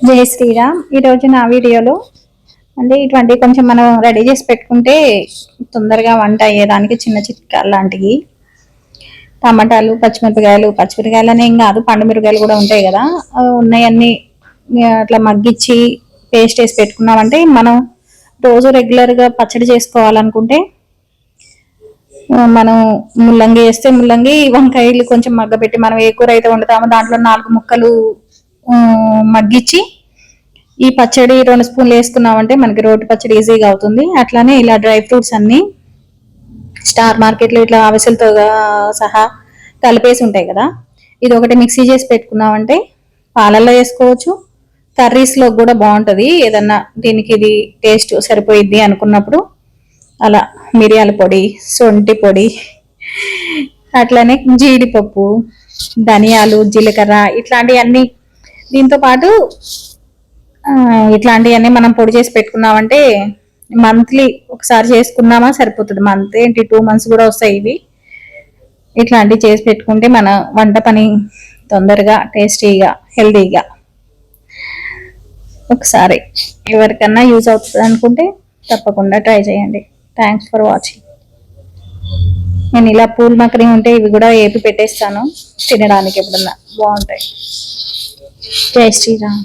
జై శ్రీరామ్. ఈరోజు నా వీడియోలో అంటే ఇటువంటి కొంచెం మనం రెడీ చేసి పెట్టుకుంటే తొందరగా వంట అయ్యేదానికి చిన్న చిట్కాలు లాంటివి. టమాటాలు, పచ్చిమిరపకాయలు అనే ఏం కాదు, పండు మిరపకాయలు కూడా ఉంటాయి కదా, ఉన్నాయన్నీ అట్లా మగ్గిచ్చి పేస్ట్ వేసి పెట్టుకున్నామంటే మనం రోజు రెగ్యులర్గా పచ్చడి చేసుకోవాలనుకుంటే మనం ముల్లంగి వేస్తే ముల్లంగి, వంకాయలు కొంచెం మగ్గబెట్టి మనం ఏ కూర అయితే వండుతామో దాంట్లో 4 ముక్కలు మగ్గిచ్చి ఈ పచ్చడి 2 స్పూన్లు వేసుకున్నామంటే మనకి రోటి పచ్చడి ఈజీగా అవుతుంది. అట్లానే ఇలా డ్రై ఫ్రూట్స్ అన్ని స్టార్ మార్కెట్లో ఇట్లా ఆవెసలతో సహా కలిపేసి ఉంటాయి కదా, ఇది ఒకటి మిక్సీ చేసి పెట్టుకున్నామంటే పాలల్లో వేసుకోవచ్చు, కర్రీస్లో కూడా బాగుంటుంది. ఏదన్నా దీనికి ఇది టేస్ట్ సరిపోయిద్ది అనుకున్నప్పుడు అలా మిరియాల పొడి, సొంటి పొడి, అట్లానే జీడిపప్పు, ధనియాలు, జీలకర్ర ఇట్లాంటివన్నీ దీంతో పాటు ఇట్లాంటివన్నీ మనం పొడి చేసి పెట్టుకున్నామంటే మంత్లీ ఒకసారి చేసుకున్నామా సరిపోతుంది. మంత్ ఏంటి 2 months కూడా వస్తాయి ఇవి. ఇట్లాంటివి చేసి పెట్టుకుంటే మన వంట పని తొందరగా, టేస్టీగా, హెల్దీగా ఒకసారి ఎవరికన్నా యూజ్ అవుతుంది అనుకుంటే తప్పకుండా ట్రై చేయండి. Thanks for watching. నేను ఇలా పూల్ మకరీ ఉంటే ఇవి కూడా ఏపి పెట్టేస్తాను తినడానికి, ఎప్పుడన్నా బాగుంటాయి. జై శ్రీరామ్.